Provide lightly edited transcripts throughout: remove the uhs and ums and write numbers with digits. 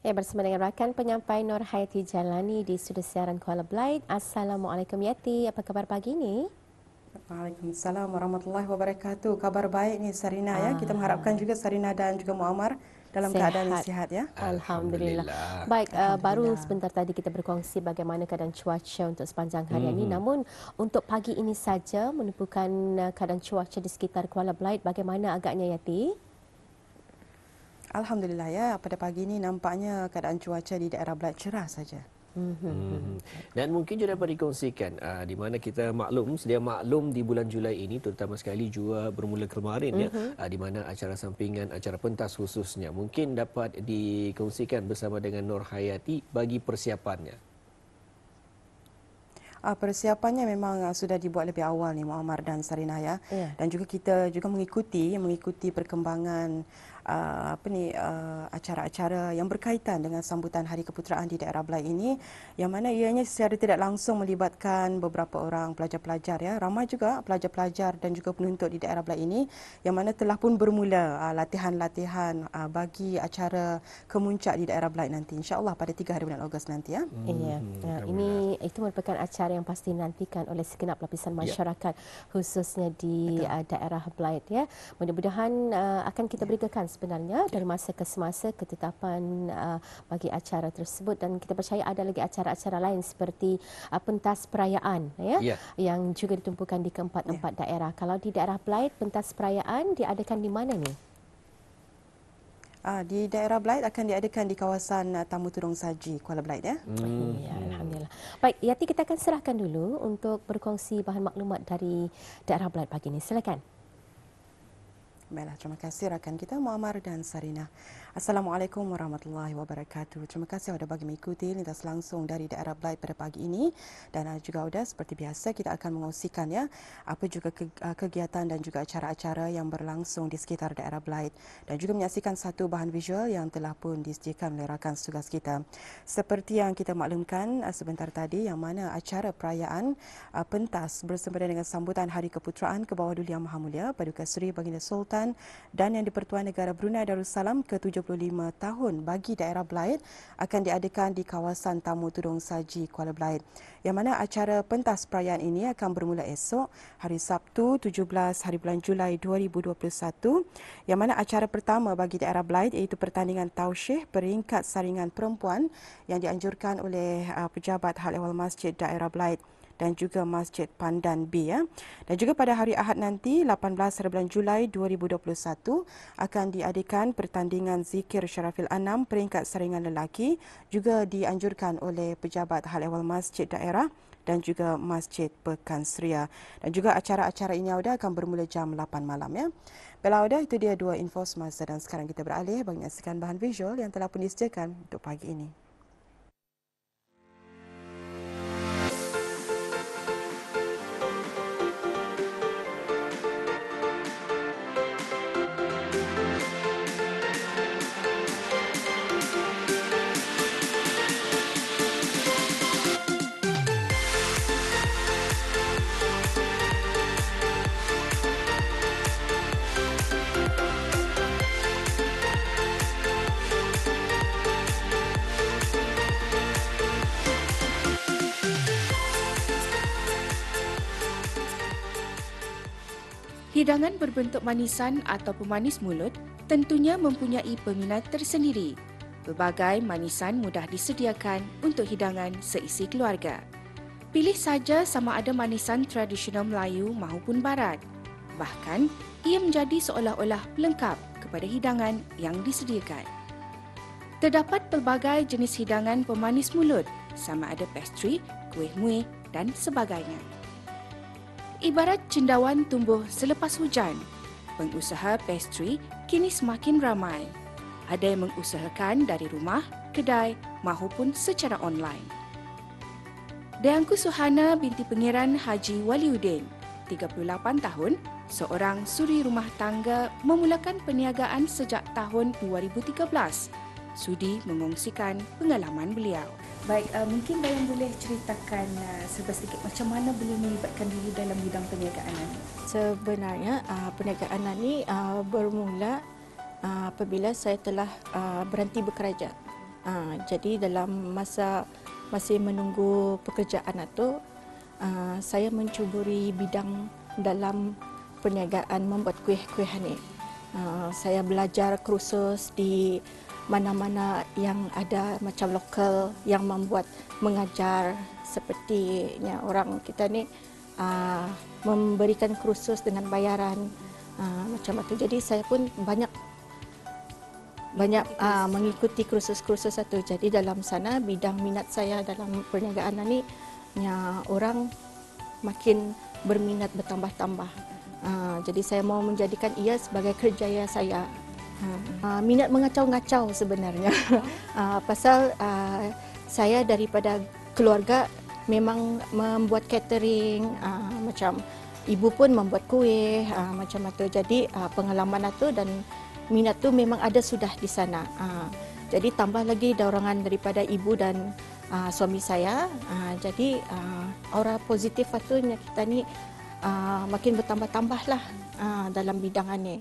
Ya, bersama dengan rakan penyampai Nur Hayati Jalani di studio siaran Kuala Belait. Assalamualaikum Yati, apa kabar pagi ini? Waalaikumsalam warahmatullahi wabarakatuh. Kabar baik ni Sarina ya. Kita mengharapkan Ah, juga Sarina dan juga Muammar dalam keadaan yang sehat. sihat ya. Alhamdulillah. Alhamdulillah. Baik, baru Alhamdulillah. sebentar tadi kita berkongsi bagaimana keadaan cuaca untuk sepanjang harian ini. Mhm. Namun untuk pagi ini saja menumpukan keadaan cuaca di sekitar Kuala Belait bagaimana agaknya Yati? Alhamdulillah ya. Pada pagi ini nampaknya keadaan cuaca di daerah Belait cerah saja. Mhm. Dan mungkin juga dapat dikongsikan di mana kita sedia maklum di bulan Julai ini terutama sekali juga bermula kemarin ya di mana acara sampingan acara pentas khususnya mungkin dapat dikongsikan bersama dengan Nur Hayati bagi persiapannya. Persiapannya memang sudah dibuat lebih awal ni Muammar dan Sarina ya. Ya. Dan juga kita juga mengikuti perkembangan acara-acara yang berkaitan dengan sambutan Hari Keputeraan di daerah Belait ini, yang mana ianya secara tidak langsung melibatkan beberapa orang pelajar-pelajar ya. Ramai juga pelajar-pelajar dan juga penuntut di daerah Belait ini yang mana telah pun bermula latihan-latihan bagi acara kemuncak di daerah Belait nanti, insya-Allah pada 3 hari bulan Ogos nanti ya. Iya, Alhamdulillah. itu merupakan acara yang pasti dinantikan oleh segenap lapisan masyarakat, khususnya di daerah Belait ya. Mudah-mudahan akan kita beritakan sebenarnya dari masa ke semasa ketetapan bagi acara tersebut, dan kita percaya ada lagi acara-acara lain seperti pentas perayaan ya, Ya. yang juga ditumpukan di keempat-empat daerah. Kalau di daerah Belait, pentas perayaan diadakan di mana ni? Di daerah Belait akan diadakan di kawasan Tamu Turung Saji, Kuala Belait ya. Ya, Alhamdulillah. Baik, Yati, kita akan serahkan dulu untuk berkongsi bahan maklumat dari daerah Belait pagi ini. Silakan. Baiklah, terima kasih rakan kita Muammar dan Sarina. Assalamualaikum warahmatullahi wabarakatuh. Terima kasih sudah bagi mengikuti lintas langsung dari daerah Belait pada pagi ini, dan juga sudah seperti biasa kita akan mengongsikan ya apa juga kegiatan dan juga acara-acara yang berlangsung di sekitar daerah Belait, dan juga menyaksikan satu bahan visual yang telah pun disediakan oleh rakan tugas kita. Seperti yang kita maklumkan sebentar tadi, yang mana acara perayaan pentas bersempena dengan sambutan Hari Keputeraan ke bawah Duli Yang Maha Mulia Paduka Seri Baginda Sultan dan Yang di-Pertuan Negara Brunei Darussalam ke-75 tahun bagi daerah Belait akan diadakan di kawasan Tamu Tudung Saji, Kuala Belait. Yang mana acara pentas perayaan ini akan bermula esok, hari Sabtu 17 hari bulan Julai 2021. Yang mana acara pertama bagi daerah Belait iaitu pertandingan tausyih peringkat saringan perempuan yang dianjurkan oleh Pejabat Hal Ehwal Masjid Daerah Belait dan juga Masjid Pandan B ya. Dan juga pada hari Ahad nanti 18 hari bulan Julai 2021 akan diadakan pertandingan zikir Syarafil Anam peringkat saringan lelaki, juga dianjurkan oleh Pejabat Hal Ehwal Masjid Daerah dan juga Masjid Pekan Seria. Dan juga acara-acara ini Auda akan bermula jam 8 malam ya. Baiklah Auda, itu dia dua info semasa, dan sekarang kita beralih bagi menyaksikan bahan visual yang telah pun disediakan untuk pagi ini. Hidangan berbentuk manisan atau pemanis mulut tentunya mempunyai peminat tersendiri. Pelbagai manisan mudah disediakan untuk hidangan seisi keluarga. Pilih saja sama ada manisan tradisional Melayu maupun Barat. Bahkan, ia menjadi seolah-olah pelengkap kepada hidangan yang disediakan. Terdapat pelbagai jenis hidangan pemanis mulut, sama ada pastry, kuih muih dan sebagainya. Ibarat cendawan tumbuh selepas hujan, pengusaha pastry kini semakin ramai. Ada yang mengusahakan dari rumah, kedai maupun secara online. Dayangku Suhana binti Pengiran Haji Waliuddin, 38 tahun, seorang suri rumah tangga, memulakan perniagaan sejak tahun 2013. Sudi mengongsikan pengalaman beliau. Baik, mungkin Dayang boleh ceritakan serba sedikit macam mana beliau melibatkan diri dalam bidang perniagaan ini? Sebenarnya perniagaan ini bermula apabila saya telah berhenti bekerja. Jadi dalam masa masih menunggu pekerjaan itu, saya mencuburi bidang dalam perniagaan membuat kuih-kuih ni. Saya belajar kursus di mana-mana yang ada macam lokal yang membuat mengajar sepertinya orang kita ni memberikan kursus dengan bayaran macam itu. Jadi saya pun banyak mengikuti kursus-kursus itu. Jadi dalam sana bidang minat saya dalam perniagaan ni orang makin berminat bertambah-tambah. Jadi saya mau menjadikan ia sebagai kerjaya saya. Minat mengacau-ngacau sebenarnya. Pasal saya daripada keluarga memang membuat catering, macam ibu pun membuat kuih, macam itu. Jadi pengalaman itu dan minat tu memang ada sudah di sana. Jadi tambah lagi dorongan daripada ibu dan suami saya. Jadi aura positif itu kita ni makin bertambah-tambahlah dalam bidang ini.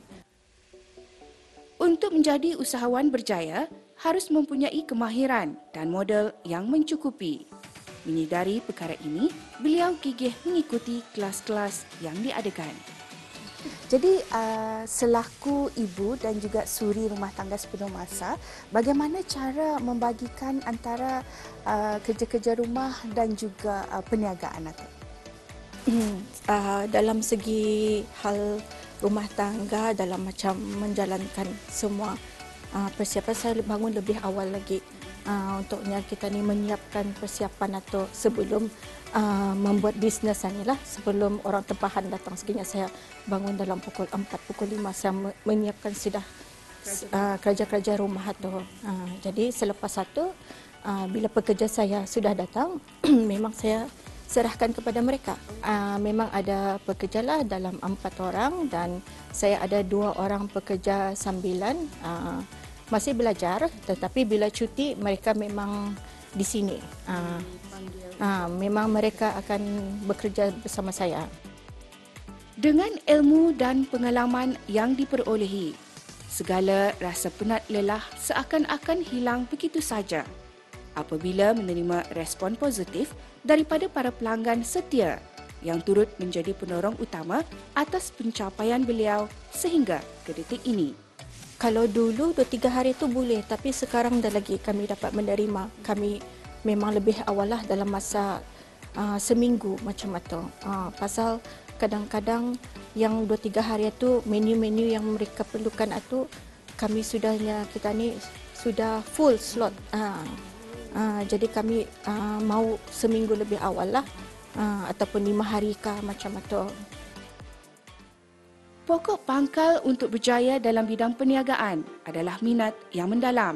Untuk menjadi usahawan berjaya, harus mempunyai kemahiran dan modal yang mencukupi. Menyedari perkara ini, beliau gigih mengikuti kelas-kelas yang diadakan. Jadi selaku ibu dan juga suri rumah tangga sepenuh masa, bagaimana cara membagikan antara kerja-kerja rumah dan juga perniagaan itu? Dalam segi hal rumah tangga, dalam macam menjalankan semua persiapan, saya bangun lebih awal lagi untuknya kita ni menyiapkan persiapan atau sebelum membuat bisnes ni lah, sebelum orang tempahan datang. Sekiranya saya bangun dalam pukul 4, pukul 5 saya menyiapkan sudah kerja-kerja rumah tu. Jadi selepas itu bila pekerja saya sudah datang memang saya serahkan kepada mereka. Memang ada pekerja lah dalam 4 orang dan saya ada 2 orang pekerja sambilan. Masih belajar, tetapi bila cuti mereka memang di sini. Memang mereka akan bekerja bersama saya. Dengan ilmu dan pengalaman yang diperolehi, segala rasa penat lelah seakan-akan hilang begitu saja apabila menerima respon positif daripada para pelanggan setia yang turut menjadi penorong utama atas pencapaian beliau sehingga ke detik ini. Kalau dulu 2-3 hari itu boleh, tapi sekarang dah lagi kami dapat menerima. Kami memang lebih awal lah dalam masa seminggu macam itu. Pasal kadang-kadang yang 2-3 hari itu menu-menu yang mereka perlukan itu kami sudahnya, kita ni sudah full slot. Jadi kami mau seminggu lebih awal lah ataupun 5 hari kah macam itu. Pokok pangkal untuk berjaya dalam bidang perniagaan adalah minat yang mendalam,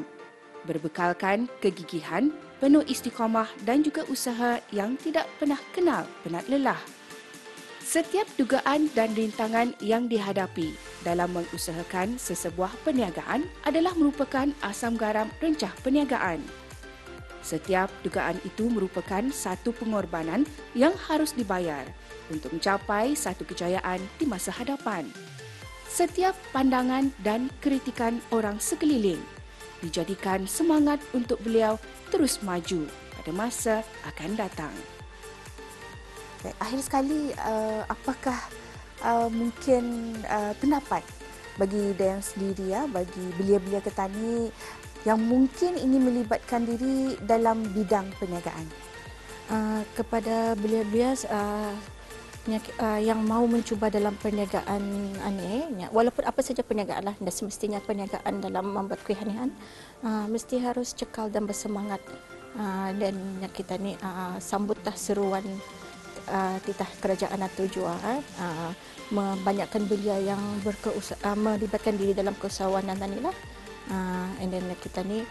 berbekalkan kegigihan, penuh istiqamah dan juga usaha yang tidak pernah kenal penat lelah. Setiap dugaan dan rintangan yang dihadapi dalam mengusahakan sesebuah perniagaan adalah merupakan asam garam rencah perniagaan. Setiap dugaan itu merupakan satu pengorbanan yang harus dibayar untuk mencapai satu kejayaan di masa hadapan. Setiap pandangan dan kritikan orang sekeliling dijadikan semangat untuk beliau terus maju pada masa akan datang. Akhir sekali, apakah mungkin pendapat bagi Dayan sendiri, bagi belia-belia ketani yang mungkin ini melibatkan diri dalam bidang perniagaan? Kepada belia-belia yang mau mencuba dalam perniagaan ini, walaupun apa saja perniagaan lah, dan semestinya perniagaan dalam membuat kuih anihan, mesti harus cekal dan bersemangat. Dan kita ni sambutlah seruan titah kerajaan atau jua, membanyakkan belia yang melibatkan diri dalam keusahawanan inilah. And then kita ni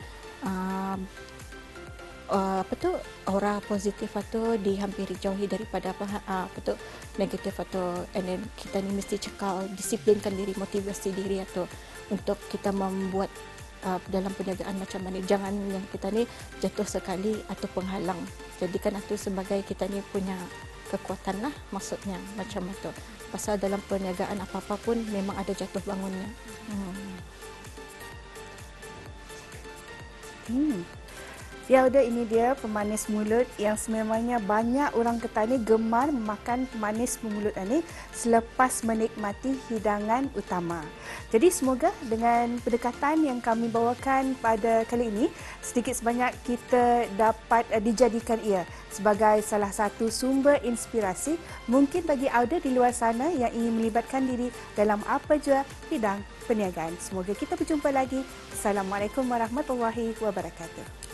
aura positif atau dihampiri jauhi daripada negatif atau, and then kita ni mesti cekal, disiplinkan diri, motivasi diri atau untuk kita membuat dalam perniagaan macam mana. Jangan yang kita ni jatuh sekali atau penghalang. Jadikan itu sebagai kita ni punya kekuatan lah, maksudnya macam itu. Pasal dalam perniagaan apa-apa pun memang ada jatuh bangunnya. Ya, udah ini dia pemanis mulut yang sememangnya banyak orang Kedah gemar memakan pemanis mulut ini selepas menikmati hidangan utama. Jadi semoga dengan pendekatan yang kami bawakan pada kali ini, sedikit sebanyak kita dapat dijadikan ia sebagai salah satu sumber inspirasi mungkin bagi auda di luar sana yang ingin melibatkan diri dalam apa jua bidang perniagaan. Semoga kita berjumpa lagi. Assalamualaikum warahmatullahi wabarakatuh.